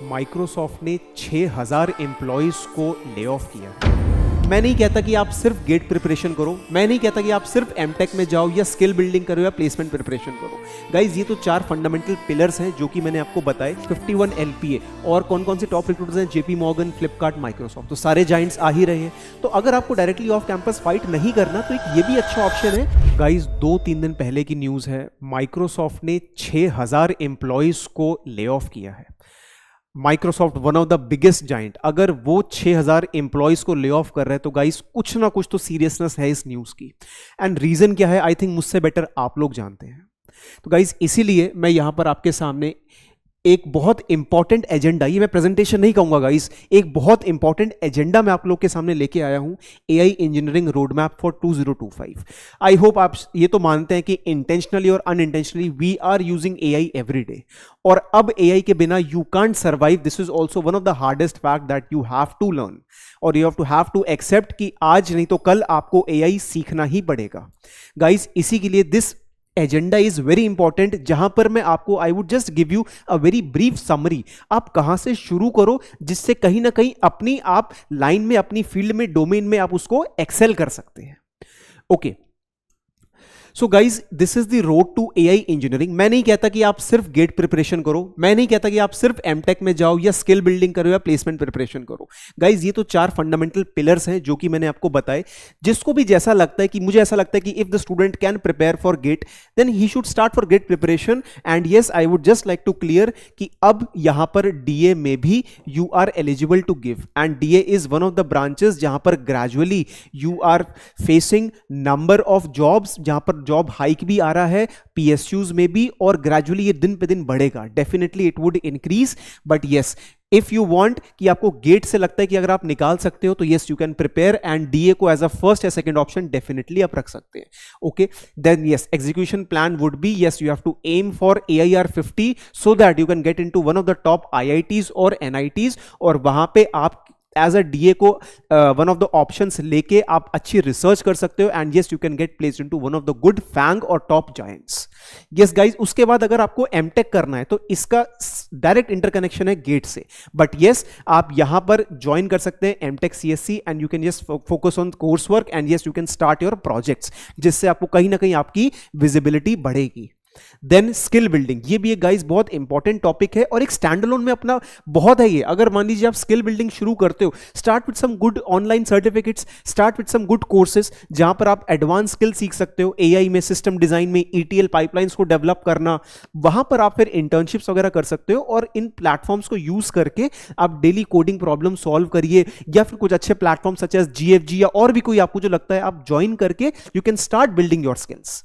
Microsoft ने 6000 employees को lay off किया। मैं नहीं कहता कि आप सिर्फ गेट प्रिपरेशन करो, मैं नहीं कहता कि आप सिर्फ एमटेक में जाओ या स्किल बिल्डिंग करो या प्लेसमेंट प्रिपरेशन करो। गाइज ये तो 4 फंडामेंटल पिलर्स हैं जो कि मैंने आपको बताए। 51 LPA और कौन कौन से टॉप रिक्रूटर्स हैं, जेपी मॉर्गन, फ्लिपकार्ट, माइक्रोसॉफ्ट, तो सारे जाइंट्स आ ही रहे हैं। तो अगर आपको डायरेक्टली ऑफ कैंपस फाइट नहीं करना तो एक ये भी अच्छा ऑप्शन है। गाइज 2-3 दिन पहले की न्यूज़ है, माइक्रोसॉफ्ट ने 6000 एम्प्लॉयज को ले ऑफ किया है। Microsoft one of the biggest giant, अगर वो 6000 एम्प्लॉयज को ले ऑफ कर रहे हैं तो गाइस कुछ ना कुछ तो सीरियसनेस है इस न्यूज़ की। एंड रीजन क्या है, आई थिंक मुझसे बेटर आप लोग जानते हैं। तो गाइस इसीलिए मैं यहां पर आपके सामने एक बहुत इंपॉर्टेंट एजेंडा, ये मैं प्रेजेंटेशन नहीं कहूंगा गाइस, एक बहुत इंपॉर्टेंट एजेंडा मैं आप लोग के सामने लेके आया हूं, AI engineering road map for 2025। I hope आप ये तो मानते हैं कि इंटेंशनली और unintentionally we are using AI every day, और अब एआई के बिना you can't survive. This is also one of the hardest fact that you have to learn, और यू हैव टू एक्सेप्ट कि आज नहीं तो कल आपको एआई सीखना ही पड़ेगा। गाइस इसी के लिए this agenda is very important, जहां पर मैं आपको आई would just give you a very brief summary, आप कहां से शुरू करो जिससे कहीं ना कहीं अपनी आप लाइन में, अपनी फील्ड में, डोमेन में आप उसको एक्सेल कर सकते हैं। Okay so guys this is the road to AI engineering. मैं नहीं कहता कि आप सिर्फ गेट प्रिपरेशन करो, मैं नहीं कहता कि आप सिर्फ एमटेक में जाओ या स्किल बिल्डिंग करो या प्लेसमेंट प्रिपरेशन करो। गाइज ये तो 4 फंडामेंटल पिलर्स हैं जो कि मैंने आपको बताए। जिसको भी जैसा लगता है कि मुझे ऐसा लगता है कि if the student can prepare for GATE then he should start for GATE preparation. And yes I would just like to clear कि अब यहां पर डीए में भी you are eligible to give, and DA is one of the branches जहां पर gradually you are facing number of jobs, जहां पर जॉब हाइक भी आ रहा है पीएसयूज में भी, और ग्रेजुअली ये दिन पे दिन बढ़ेगा। Definitely it would increase, but yes if you want कि आपको गेट से लगता है कि अगर आप निकाल सकते हो तो yes you can prepare, and DA को एज अ फर्स्ट या सेकंड ऑप्शन डेफिनेटली आप रख सकते हैं। Okay then yes execution plan would be, yes you have to aim for AIR 50 so that you can get into one of the top IITs और NITs, और वहां पे आप एज अ डीए को वन ऑफ द ऑप्शंस लेके आप अच्छी research कर सकते हो, and yes you can get placed into one of the good FAANG और टॉप जायंट्स। यस गाइज उसके बाद अगर आपको एमटेक करना है तो इसका डायरेक्ट इंटरकनेक्शन है गेट से, बट यस आप यहां पर ज्वाइन कर सकते हैं MTech CSC, and you can just focus on course work, and yes you can start your projects, जिससे आपको कहीं ना कहीं आपकी विजिबिलिटी बढ़ेगी। देन स्किल बिल्डिंग, ये भी एक गाइस बहुत इंपॉर्टेंट टॉपिक है और एक स्टैंडअलोन में अपना बहुत है ये। अगर मान लीजिए आप स्किल बिल्डिंग शुरू करते हो, start with some good online certificates, start with some good courses जहां पर आप एडवांस स्किल सीख सकते हो, एआई में, सिस्टम डिजाइन में, ETL पाइपलाइंस को डेवलप करना, वहां पर आप फिर इंटर्नशिप्स वगैरह कर सकते हो, और इन प्लेटफॉर्म्स को यूज करके आप डेली कोडिंग प्रॉब्लम सॉल्व करिए, या फिर कुछ अच्छे प्लेटफॉर्म सच एज GFG या और भी कोई आपको जो लगता है आप ज्वाइन करके you can start building your skills.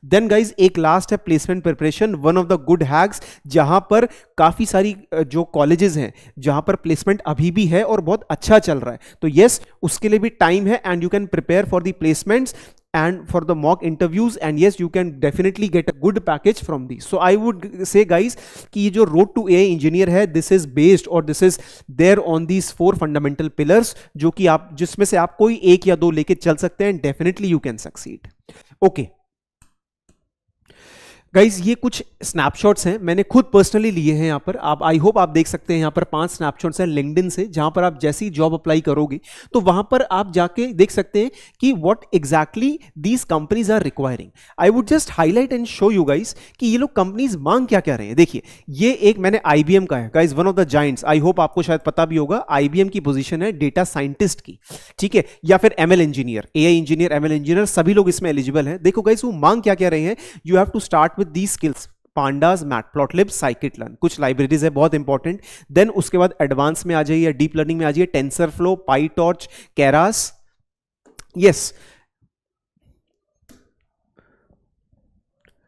Then guys एक लास्ट है placement preparation, one of the good hacks, जहां पर काफी सारी जो कॉलेजेस हैं जहां पर प्लेसमेंट अभी भी है और बहुत अच्छा चल रहा है, तो यस उसके लिए भी टाइम है, and you can prepare for the placements and for the mock interviews, and yes you can definitely get a good package from these. So I would say guys कि ये जो road to AI engineer है, this is based or this is there on these 4 fundamental pillars, जो कि आप जिसमें से आप कोई एक या दो लेके चल सकते हैं, definitely you can succeed. Okay guys ये कुछ स्नैपशॉट्स हैं, मैंने खुद पर्सनली लिए हैं यहाँ पर। आप आई होप आप देख सकते हैं यहाँ पर 5 स्नैपशॉट्स हैं लिंक्डइन से, जहाँ पर आप जैसी जॉब अप्लाई करोगे तो वहाँ पर आप जाके देख सकते हैं कि what exactly these companies are requiring. I would just highlight and show you guys कि ये लोग कंपनीज मांग क्या क्या रहे हैं। देखिए ये एक मैंने IBM का है guys, one of the Giants, I hope आपको शायद पता भी होगा, IBM की पोजीशन है डेटा साइंटिस्ट की, ठीक है, या फिर ML engineer, AI engineer, ML engineer, सभी लोग इसमें एलिजिबल हैं। देखो गाइज वो मांग क्या क्या रहे हैं, you have to start with these skills, pandas, matplotlib, scikit-learn, कुछ लाइब्रेरीज है बहुत इंपॉर्टेंट। देन उसके बाद एडवांस में आ जाइए, डीप लर्निंग में आ जाइए, TensorFlow, PyTorch, Keras, yes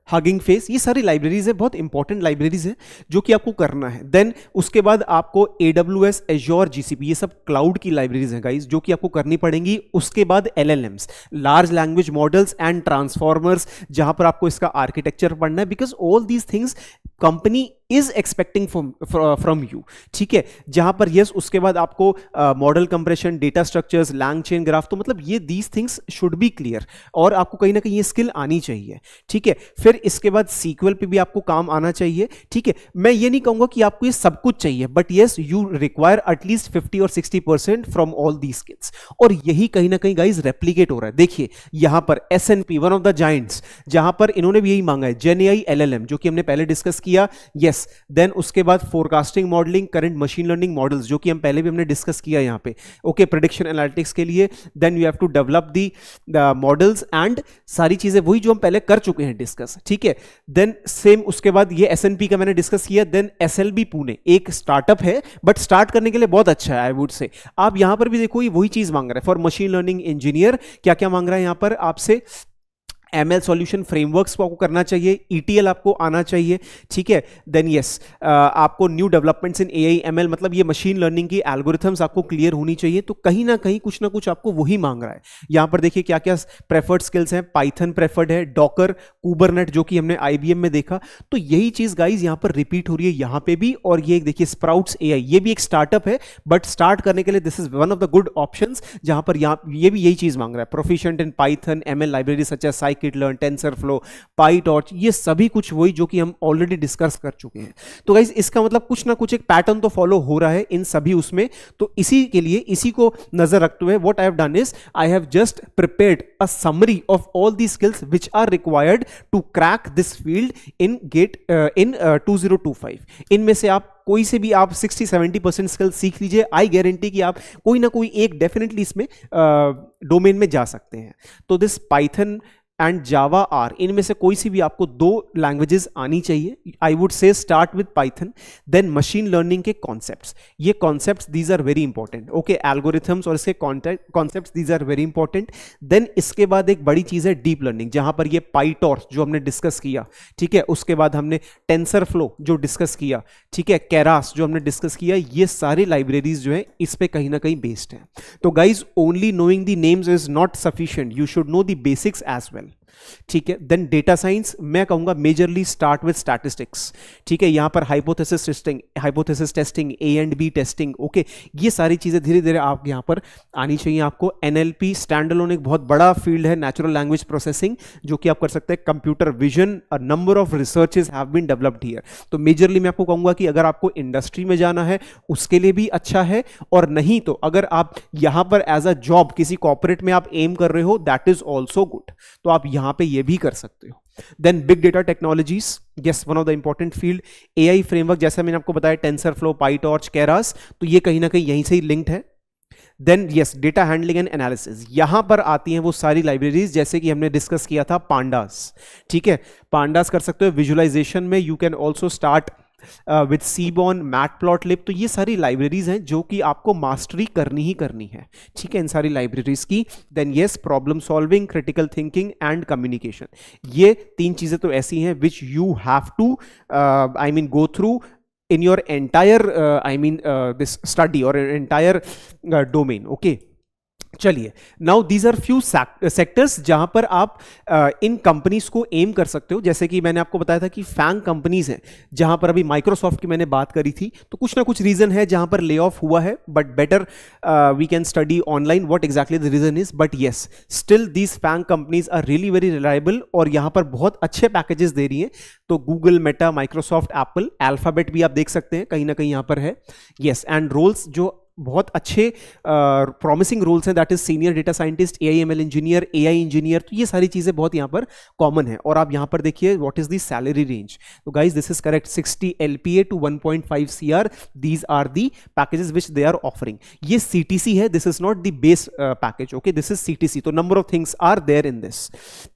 hugging face, ये सारी लाइब्रेरीज है, बहुत इंपॉर्टेंट लाइब्रेरीज है जो कि आपको करना है। देन उसके बाद आपको AWS, Azure, GCP, ये सब क्लाउड की लाइब्रेरीज हैं गाइस जो कि आपको करनी पड़ेंगी। उसके बाद LLMs, large language models and transformers, जहां पर आपको इसका आर्किटेक्चर पढ़ना है, because all these things company is expecting from you, ठीक है। जहां पर यस उसके बाद आपको model compression, data structures, LangChain graph, तो मतलब ये these things should be clear और आपको कहीं ना कहीं ये स्किल आनी चाहिए, ठीक है। फिर इसके बाद सीक्वल पे भी आपको काम आना चाहिए, ठीक है। मैं ये नहीं कहूंगा कि आपको ये सब कुछ चाहिए, but yes you require at least 50 और 60% फ्रॉम ऑल दी स्किल्स, और यही कहीं ना कहीं गाइज रेप्लीकेट हो रहा है। देखिए यहां पर S&P, one of the giants, जहां पर इन्होंने भी यही मांगा है, जेएनएआई एलएलएम जो कि हमने पहले डिस्कस किया, यस। देन उसके बाद forecasting modelling, current machine learning models जो कि हम पहले भी हमने डिस्कस किया यहां पे, ओके, प्रेडिक्शन एनालिटिक्स के लिए। Then you have to develop the models and सारी चीजें वही जो हम पहले कर चुके हैं डिस्कस, ठीक है। देन सेम उसके बाद ये एसएनपी का मैंने डिस्कस किया। देन एसएलबी पुणे एक स्टार्टअप है, बट स्टार्ट करने के लिए बहुत अच्छा है आई वुड से। आप यहां पर भी देखो ये वही चीज मांग रहा है फॉर मशीन लर्निंग इंजीनियर। क्या क्या मांग रहा है यहां पर आपसे? एमएल सॉल्यूशन फ्रेमवर्क्स को आपको करना चाहिए, ईटीएल आपको आना चाहिए, ठीक है। देन यस आपको new developments in AI ML, मतलब ये मशीन लर्निंग की एल्गोरिथम्स आपको क्लियर होनी चाहिए। तो कहीं ना कुछ आपको वही मांग रहा है। यहां पर देखिए क्या क्या प्रेफर्ड स्किल्स हैं, पाइथन प्रेफर्ड है, डॉकर, कुबरनेट जो कि हमने आईबीएम में देखा। तो यही चीज गाइज यहां पर रिपीट हो रही है यहां पे भी। और ये देखिए स्प्राउट्स एआई, ये भी एक स्टार्टअप है, बट स्टार्ट करने के लिए this is one of the good options, जहां पर ये भी यही चीज मांग रहा है, proficient in Python, ML library such as scikit-learn, TensorFlow, PyTorch, ये सभी कुछ वही जो कि हम ऑलरेडी डिस्कस कर चुके हैं। तो गाइस इसका मतलब कुछ ना कुछ एक पैटर्न तो फॉलो हो रहा है इन सभी उसमें। तो इसी के लिए, इसी को नजर रखते हुए what I have done is I have just prepared a summary of all the skills which are required to crack this field in get in 2025। इनमें से आप कोई से भी आप 60-70% स्किल सीख लीजिए, आई गारंटी कि आप कोई ना कोई एक डेफिनेटली इसमें डोमेन में जा सकते हैं। तो this Python and Java are, इनमें से कोई सी भी आपको दो लैंग्वेजेस आनी चाहिए। I would say start with Python. Then machine learning के कॉन्सेप्ट्स, ये concepts these are very important, okay. Algorithms और इसके concepts these are very important. Then इसके बाद एक बड़ी चीज है डीप लर्निंग, जहां पर ये पाइटॉर्च जो हमने डिस्कस किया, ठीक है। उसके बाद हमने टेंसरफ्लो जो डिस्कस किया, ठीक है, केरास जो हमने डिस्कस किया, ये सारी लाइब्रेरीज जो है इस पे कहीं ना कहीं बेस्ड है। तो guys only knowing the names is not sufficient, you should know the basics as well, ठीक है। देन डेटा साइंस मैं कहूंगा मेजरली स्टार्ट विद स्टैटिस्टिक्स, ठीक है। यहां पर hypothesis testing, A and B testing, okay. ये सारी चीजें धीरे धीरे आप यहां पर आनी चाहिए आपको। एनएलपी स्टैंड अलोन एक बहुत बड़ा फील्ड है, नेचुरल लैंग्वेज प्रोसेसिंग, जो कि आप कर सकते हैं। Computer vision, a number of researches have been developed here. तो मेजरली मैं आपको कहूंगा कि अगर आपको इंडस्ट्री में जाना है उसके लिए भी अच्छा है, और नहीं तो अगर आप यहां पर एज अ जॉब किसी कॉर्पोरेट में आप एम कर रहे हो, दैट इज ऑल्सो गुड। तो आप यहां पे ये भी कर सकते हो। Then big data technologies, yes, one of the important field. AI framework जैसा मैंने आपको बताया, टेंसरफ्लो, पाइटॉर्च, केरास, तो ये कहीं ना कहीं यहीं से ही लिंक्ड है। Then yes data handling and analysis, यहां पर आती हैं वो सारी लाइब्रेरीज जैसे कि हमने डिस्कस किया था पांडास, ठीक है। पांडास कर सकते हो। विजुअलाइजेशन में you can also start with Seaborn, Matplotlib. तो ये सारी लाइब्रेरीज हैं जो कि आपको मास्टरी करनी ही करनी है, ठीक है, इन सारी लाइब्रेरीज की। Then yes problem solving, critical thinking and communication, ये तीन चीजें तो ऐसी हैं which you have to I mean go through in your entire this study or entire domain, okay। चलिए, now these are few sectors जहां पर आप इन कंपनीज को एम कर सकते हो। जैसे कि मैंने आपको बताया था कि फैंग कंपनीज हैं, जहां पर अभी माइक्रोसॉफ्ट की मैंने बात करी थी, तो कुछ ना कुछ रीजन है जहां पर ले ऑफ हुआ है, but better we can study online what exactly the reason is. But yes still these FAANG companies are really very reliable और यहां पर बहुत अच्छे पैकेजेस दे रही हैं। तो Google, Meta, Microsoft, Apple, alphabet भी आप देख सकते हैं कहीं ना कहीं यहां पर है, यस। एंड रोल्स जो बहुत अच्छे प्रॉमिसिंग रोल्स हैं, that is senior data scientist, AIML engineer, AI engineer, तो ये सारी चीजें बहुत यहां पर कॉमन है। और आप यहां पर देखिए what is the salary range. तो guys this is correct, 60 LPA to 1.5 CR, these are the packages which they are offering. ये CTC है, this is not the base package, okay, this is CTC। तो number of things are there in this.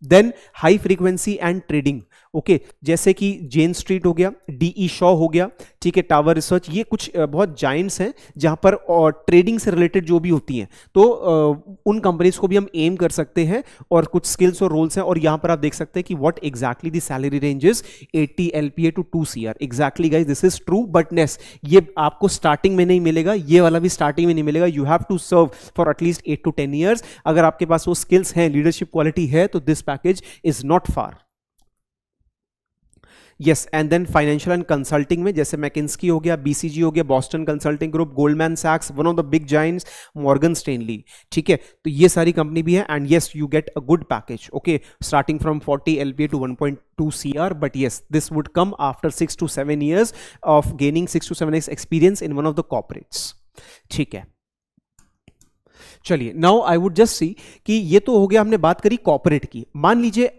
Then high frequency and trading, okay, जैसे कि जेन street हो गया, DE Shaw हो गया, ठीक है, टावर रिसर्च, ये कुछ बहुत जायंट्स हैं जहां पर ट्रेडिंग से रिलेटेड जो भी होती हैं, तो उन कंपनीज को भी हम एम कर सकते हैं और कुछ स्किल्स और रोल्स हैं। और यहां पर आप देख सकते हैं कि what exactly the salary range is 80 LPA to 2 CR। Exactly guys this is true, but नेस ये आपको स्टार्टिंग में नहीं मिलेगा, ये वाला भी स्टार्टिंग में नहीं मिलेगा। You have to serve for at least 8 to 10 years। अगर आपके पास वो स्किल्स हैं, लीडरशिप क्वालिटी है, तो this package is not far. Yes, and then financial and consulting में जैसे मैकिन्स्की हो गया, बीसीजी हो गया, बॉस्टन कंसल्टिंग ग्रुप, गोल्डमैन सैक्स, one of the big giants, Morgan Stanley, ठीक है, तो ये सारी कंपनी भी है। And yes, you get a good package, okay, starting from 40 LPA to 1.2 CR, but yes, this would come after 6 to 7 years of gaining 6 to 7 years experience in one of the corporates, ठीक है। चलिए, now I would just see कि ये तो हो गया, हमने बात करी कॉर्पोरेट की। मान लीजिए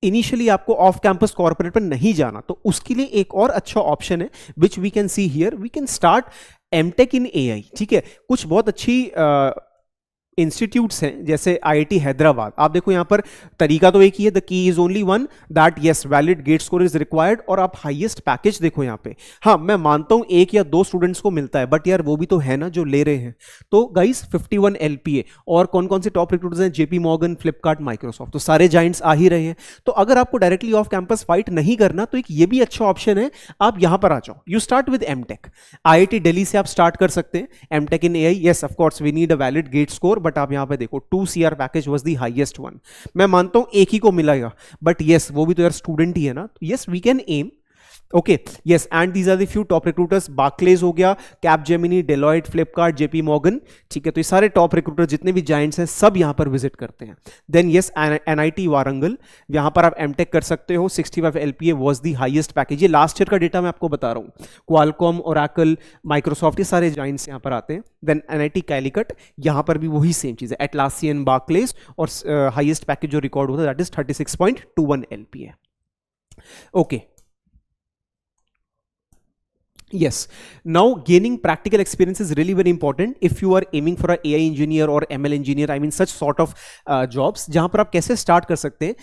इनिशियली आपको ऑफ कैंपस कॉर्पोरेट पर नहीं जाना, तो उसके लिए एक और अच्छा ऑप्शन है which we can see here, we can start MTech in AI, ठीक है। कुछ बहुत अच्छी इंस्टीट्यूट्स हैं जैसे आईआईटी हैदराबाद, आप देखो यहां पर तरीका तो एक ही है, the key is only one, that yes valid GATE score is required, और आप हाईएस्ट पैकेज देखो यहां पे। हाँ, मैं मानता हूं एक या दो स्टूडेंट्स को मिलता है, बट यार वो भी तो है ना जो ले रहे हैं। तो गाइस 51 LPA, और कौन कौन से टॉप रिक्रूटर्स हैं, जेपी मॉर्गन, फ्लिपकार्ट, माइक्रोसॉफ्ट, तो सारे जाइंट्स आ ही रहे हैं। तो अगर आपको डायरेक्टली ऑफ कैंपस फाइट नहीं करना, तो एक ये भी अच्छा ऑप्शन है, आप यहां पर आ जाओ, you start with MTech. IIT Delhi से आप स्टार्ट कर सकते हैं MTech in AI. Yes, of course we need a valid GATE score, but आप यहां पे देखो 2 CR package was the highest one. मैं मानता हूं एक ही को मिलेगा, बट यस वो भी तो यार स्टूडेंट ही है ना, yes we can um, okay, yes, and these are the few top recruiters, Barclays हो गया, Capgemini, Deloitte, Flipkart, JP Morgan, ठीक है। तो ये सारे टॉप रिक्रूटर जितने भी जायंट्स हैं सब यहां पर विजिट करते हैं। देन यस, एनआईटी वारंगल, यहां पर आप एमटेक कर सकते हो, 65 LPA was the highest package. ये लास्ट ईयर का डेटा मैं आपको बता रहा हूं। क्वालकॉम, ओरेकल, माइक्रोसॉफ्ट, ये सारे जायंट्स यहां पर आते हैं। देन एनआईटी कैलिकट, यहां पर भी वही सेम चीज है, एटलासियन, बार्कलेज, और हाईएस्ट पैकेज जो रिकॉर्ड होता है that is 36.21 LPA, okay. Yes. Now gaining practical experience is really very important if you are aiming for a AI engineer or ML engineer, I mean such sort of jobs, जहां पर आप कैसे start कर सकते हैं।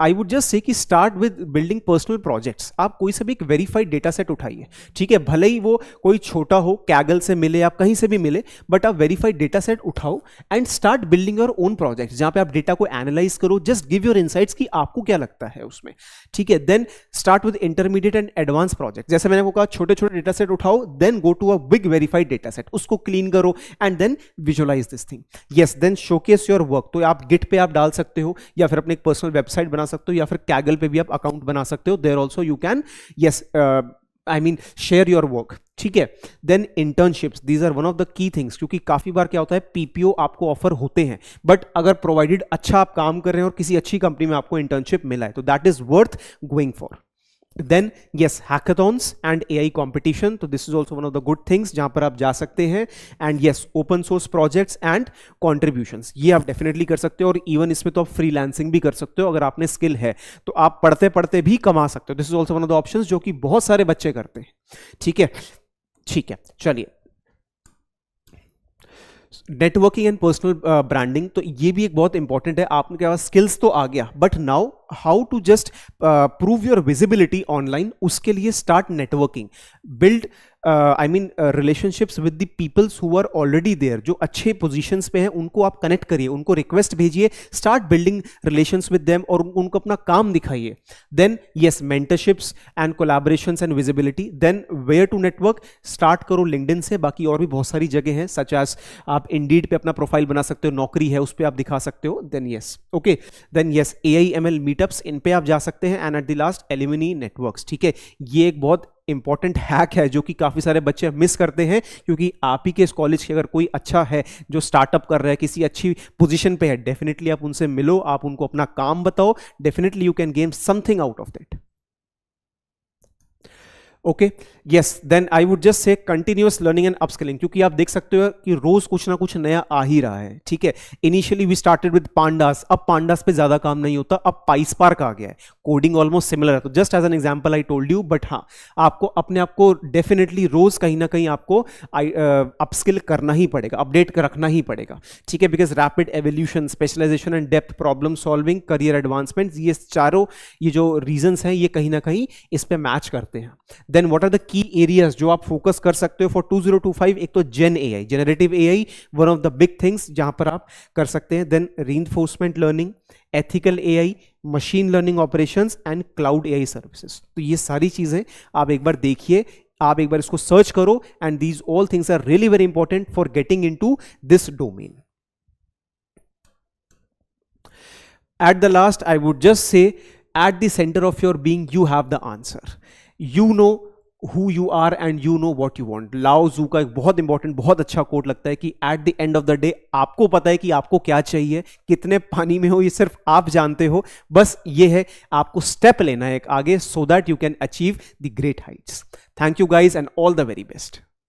I would just say कि start with building personal projects। आप कोई से भी एक verified data set उठाइए, ठीक है, भले ही वो कोई छोटा हो, कैगल से मिले, आप कहीं से भी मिले, बट आप verified data set उठाओ and start building your own projects, जहां पे आप डेटा को एनालाइज करो, just give your insights कि आपको क्या लगता है उसमें, ठीक है। Then start with intermediate and advanced projects, जैसे मैंने वो कहा छोटे छोटे डेटा सेट उठाओ, then go to a big verified data set, उसको क्लीन करो and then visualise this thing. Yes, then showcase your work, तो आप गिट पे आप डाल सकते हो, या फिर अपने एक पर्सनल वेबसाइट बना सकते हो, या फिर कैगल पे भी आप अकाउंट बना सकते हो, there also you can yes I mean share your work, ठीक है। Then internships, these are one of the key things, क्योंकि काफी बार क्या होता है पीपीओ आपको ऑफर होते हैं, बट अगर प्रोवाइडेड अच्छा आप काम कर रहे हैं और किसी अच्छी कंपनी में आपको इंटर्नशिप मिला है, तो that is worth going for. Then yes, hackathons and AI competition, तो this is also one of the good things जहां पर आप जा सकते हैं। and yes, open source projects and contributions, ये आप definitely कर सकते हो, और even इसमें तो आप freelancing भी कर सकते हो अगर आपने skill है, तो आप पढ़ते पढ़ते भी कमा सकते हो। this is also one of the options जो कि बहुत सारे बच्चे करते हैं, ठीक है, ठीक है। चलिए, नेटवर्किंग एंड पर्सनल ब्रांडिंग, तो ये भी एक बहुत इंपॉर्टेंट है। आपके पास स्किल्स तो आ गया, but now how to just prove your visibility online, उसके लिए start networking, build I mean relationships with the peoples who are already there, जो अच्छे पोजीशंस पे हैं उनको आप कनेक्ट करिए, उनको रिक्वेस्ट भेजिए, start building relations with them, और उनको अपना काम दिखाइए। Then yes, mentorships and collaborations and visibility. Then where to network, start करो लिंक्डइन से, बाकी और भी बहुत सारी जगह हैं, सच एज आप इंडीड पे अपना प्रोफाइल बना सकते हो, नौकरी है उस पर आप दिखा सकते हो। Then yes, okay, then yes, AIML meetups, इन पे आप जा सकते हैं। And at the last, alumni networks, ठीक है। ये एक बहुत इंपॉर्टेंट हैक है जो कि काफी सारे बच्चे मिस करते हैं, क्योंकि आप ही के इस कॉलेज के अगर कोई अच्छा है जो स्टार्टअप कर रहा है, किसी अच्छी पोजीशन पे है, डेफिनेटली आप उनसे मिलो, आप उनको अपना काम बताओ, definitely you can gain something out of that, okay. Yes, then I would just say continuous learning and upskilling, क्योंकि आप देख सकते हो कि रोज कुछ ना कुछ नया आ ही रहा है, ठीक है। Initially we started with pandas, अब पांडास पे ज्यादा काम नहीं होता, अब पाइस्पार्क आ गया है, कोडिंग ऑलमोस्ट सिमिलर है। तो just as an example I told you, but हाँ, आपको अपने आप को डेफिनेटली रोज कहीं ना कहीं आपको अपस्किल करना ही पड़ेगा, अपडेट रखना ही पड़ेगा, ठीक है, because rapid evolution, specialisation and depth, problem solving, career advancement, ये चारों ये जो रीजंस हैं ये कहीं ना कहीं इस पे मैच करते हैं। Then what are the key areas जो आप फोकस कर सकते हो फॉर 2025, एक तो gen AI, generative AI, one of the big things जहां पर आप कर सकते हैं। Then reinforcement learning, ethical AI, machine learning operations and cloud AI services, तो ये सारी चीजें आप एक बार देखिए, आप एक बार इसको सर्च करो, and these all things are really very important for getting into this domain. At the last, I would just say at the center of your being you have the answer. You know who you are and you know what you want. लाओ zoo का एक बहुत important, बहुत अच्छा coat लगता है कि at the end of the day आपको पता है कि आपको क्या चाहिए, कितने पानी में हो ये सिर्फ आप जानते हो, बस ये है आपको स्टेप लेना है एक आगे, सो that you can achieve the great Heights. Thank you guys and all the very best.